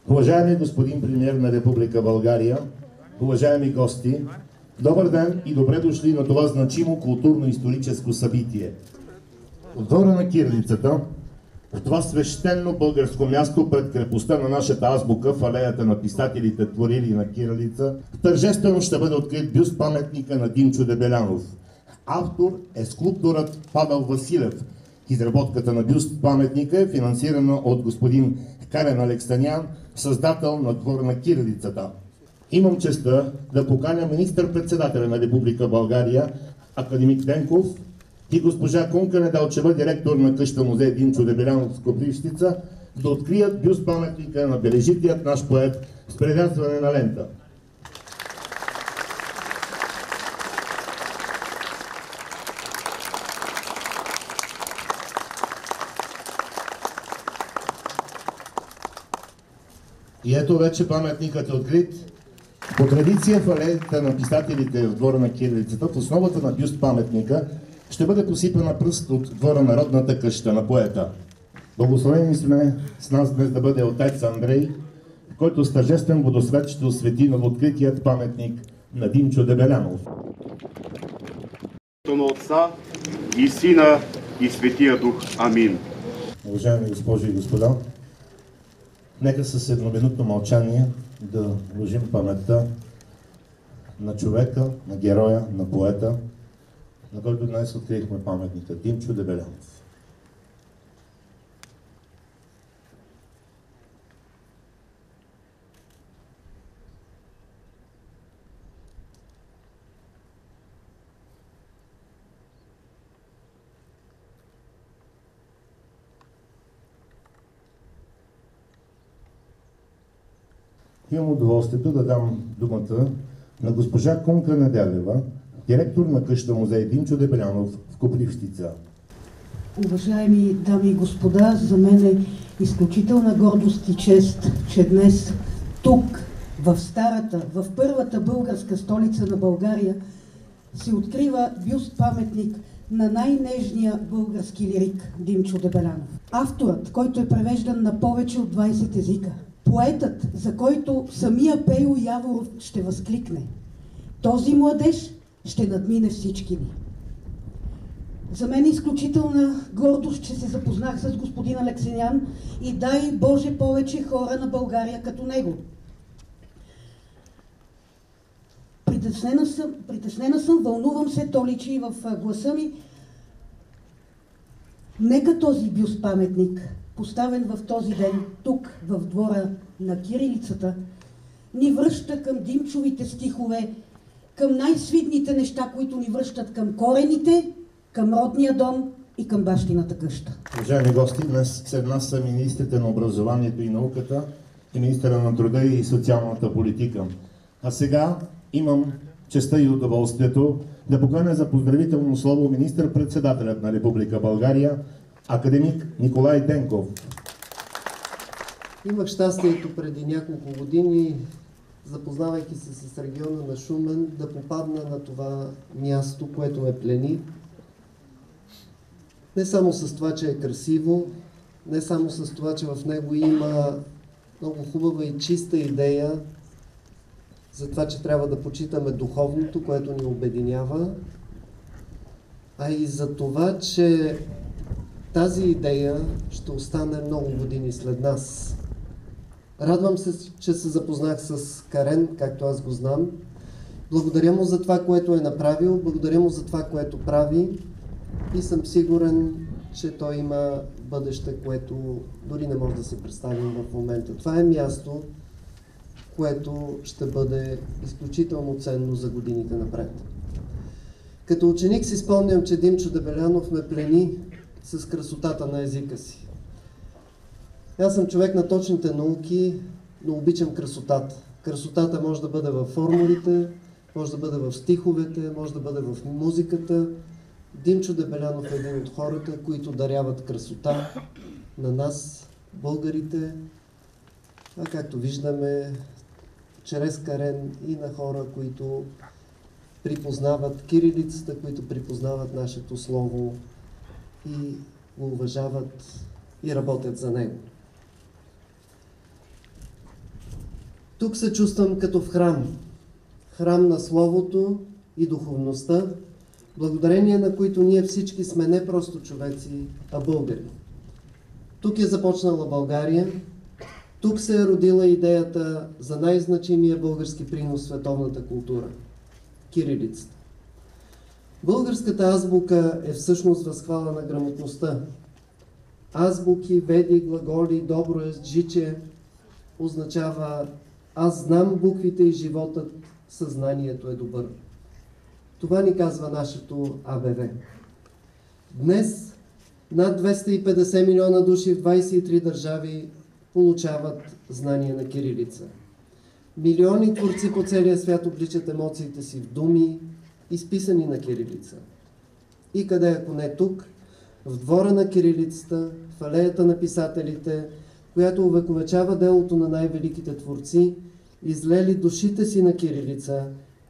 Уважаеми господин премиер на Република България, уважаеми гости, добър ден и добре дошли на това значимо културно-историческо събитие. В двора на кирилицата, в това свещено българско място пред крепостта на нашата азбука в алеята на писателите творили на кирилица, тържествено ще бъде открит бюст паметника на Димчо Дебелянов. Автор е скулпторът Павел Василев. Изработката на бюст паметника е финансирана от господин Карен Алексанян, създател на двор на кирилицата. Имам честта да поканя министър-председателя на Република България, академик Денков, и госпожа Кунка Недалчева, директор на къща музей Димчо Дебелянов в Копривщица, да открият бюст паметника на бележитият наш поет с превязване на лента. И ето вече паметникът е открит. По традиция в алеята на писателите в двора на кирилицата, в основата на бюст паметника ще бъде посипана пръст от двора на родната къща на поета. Благословени сме с нас днес да бъде отец Андрей, който с тържествен водосвет ще освети новооткритият паметник на Димчо Дебелянов. На Отца и Сина и Светия Дух. Амин. Уважаеми госпожи и господа, нека с едноминутно мълчание да вложим паметта на човека, на героя, на поета, на който днес открихме паметника Димчо Дебелянов. Имам удоволствието да дам думата на госпожа Кунка Недялева, директор на къща музей Димчо Дебелянов в Копривщица. Уважаеми дами и господа, за мен е изключителна гордост и чест, че днес тук, в старата, в първата българска столица на България, се открива бюст паметник на най-нежния български лирик Димчо Дебелянов. Авторът, който е превеждан на повече от 20 езика. Поетът, за който самия Пейо Яворов ще възкликне: този младеж ще надмине всички ни. За мен е изключителна гордост, че се запознах с господин Алексанян и дай Боже повече хора на България като него. Притеснена съм, вълнувам се, то личи и в гласа ми. Нека този бюст паметник, поставен в този ден, тук, в двора на кирилицата, ни връща към Димчовите стихове, към най-свидните неща, които ни връщат към корените, към родния дом и към бащината къща. Уважаеми гости, днес сред нас са министрите на образованието и науката и министъра на труда и социалната политика. А сега имам честта и удоволствието да поканя за поздравително слово министър-председателят на Република България, академик Николай Денков. Имах щастието преди няколко години, запознавайки се с региона на Шумен, да попадна на това място, което ме плени. Не само с това, че е красиво, не само с това, че в него има много хубава и чиста идея за това, че трябва да почитаме духовното, което ни обединява, а и за това, че тази идея ще остане много години след нас. Радвам се, че се запознах с Карен, както аз го знам. Благодаря му за това, което е направил, благодаря му за това, което прави и съм сигурен, че той има бъдеще, което дори не може да се представим в момента. Това е място, което ще бъде изключително ценно за годините напред. Като ученик си спомням, че Димчо Дебелянов ме плени с красотата на езика си. Аз съм човек на точните науки, но обичам красотата. Красотата може да бъде във формулите, може да бъде в стиховете, може да бъде в музиката. Димчо Дебелянов е един от хората, които даряват красота на нас, българите, а както виждаме, чрез Карен и на хора, които припознават кирилицата, които припознават нашето слово и го уважават и работят за него. Тук се чувствам като в храм. Храм на Словото и духовността, благодарение на които ние всички сме не просто човеци, а българи. Тук е започнала България, тук се е родила идеята за най-значимия български принос в световната култура – кирилицата. Българската азбука е всъщност възхвала на грамотността. Азбуки, веди, глаголи, доброест, жиче означава аз знам буквите и животът, съзнанието е добър. Това ни казва нашето АБВ. Днес над 250 милиона души в 23 държави получават знание на кирилица. Милиони творци по целия свят обличат емоциите си в думи, изписани на кирилица. И къде, ако не тук, в двора на кирилицата, в алеята на писателите, която увековечава делото на най-великите творци, излели душите си на кирилица,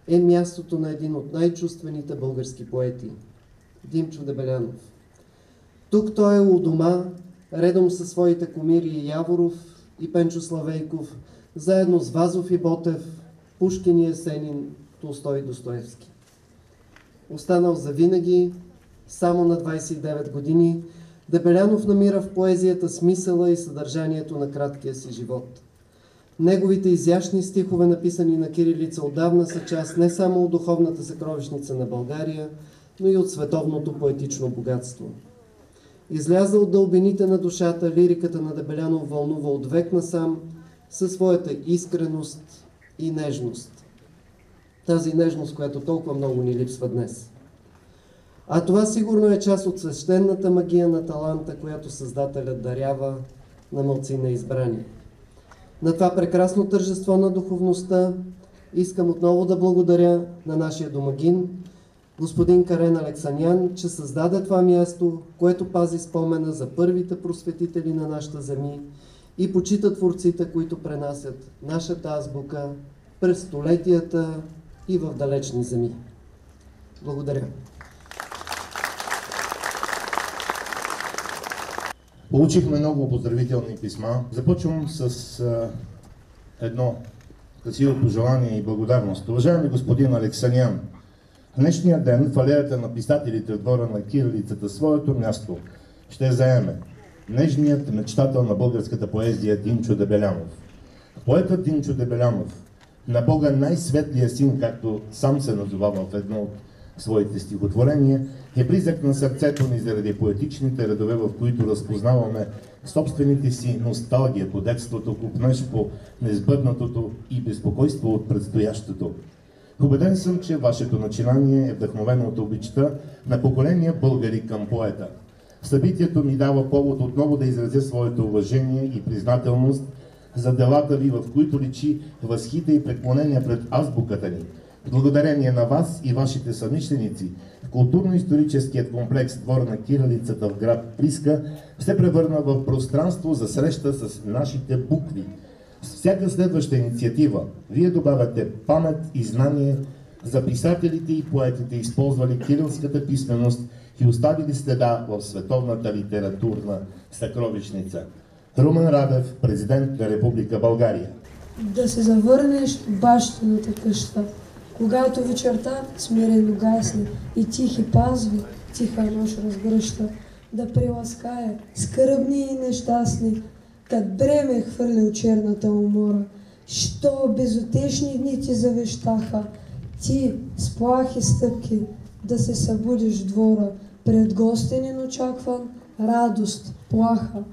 е мястото на един от най-чувствените български поети – Димчо Дебелянов. Тук той е у дома, редом със своите кумири Яворов и Пенчо Славейков, заедно с Вазов и Ботев, Пушкин и Есенин, Толстой и Достоевски. Останал завинаги, само на 29 години, Дебелянов намира в поезията смисъла и съдържанието на краткия си живот. Неговите изящни стихове, написани на кирилица, отдавна са част не само от духовната съкровищница на България, но и от световното поетично богатство. Изляза от дълбините на душата, лириката на Дебелянов вълнува от век насам със своята искреност и нежност. Тази нежност, която толкова много ни липсва днес. А това сигурно е част от свещената магия на таланта, която Създателят дарява на малцина избрани. На това прекрасно тържество на духовността искам отново да благодаря на нашия домагин, господин Карен Алексанян, че създаде това място, което пази спомена за първите просветители на нашата земя и почита творците, които пренасят нашата азбука през столетията и в далечни земи. Благодаря. Получихме много поздравителни писма. Започвам с едно красиво пожелание и благодарност. Уважаеми господин Алексанян, в днешния ден в алеята на писателите в двора на кирилицата своето място ще заеме нежният мечтател на българската поезия Димчо Дебелянов. Поетът Димчо Дебелянов, на Бога най-светлия син, както сам се назовава в едно от своите стихотворения, е близък на сърцето ни заради поетичните редове, в които разпознаваме собствените си носталгия по детството, купнеж по несбъднатото и безпокойство от предстоящото. Убеден съм, че вашето начинание е вдъхновено от обичта на поколения българи към поета. Събитието ми дава повод отново да изразя своето уважение и признателност за делата ви, в които личи възхита и преклонение пред азбуката ни. Благодарение на вас и вашите съмишленици, културно-историческият комплекс Двор на кирилицата в град Плиска се превърна в пространство за среща с нашите букви. С всяка следваща инициатива вие добавяте памет и знание за писателите и поетите, използвали кирилската писменост и оставили следа в световната литературна съкровищница. Румен Радев, президент на Република България. Да се завърнеш в бащината къща, когато вечерта смирено гасне и тихи пазви, тиха нощ разгръща, да приласкае скръбни и нещастни, кад бреме хвърлил черната умора. Що безутешни дни ти завещаха, ти с плахи стъпки да се събудиш в двора, пред гостенин очакван, радост, плаха.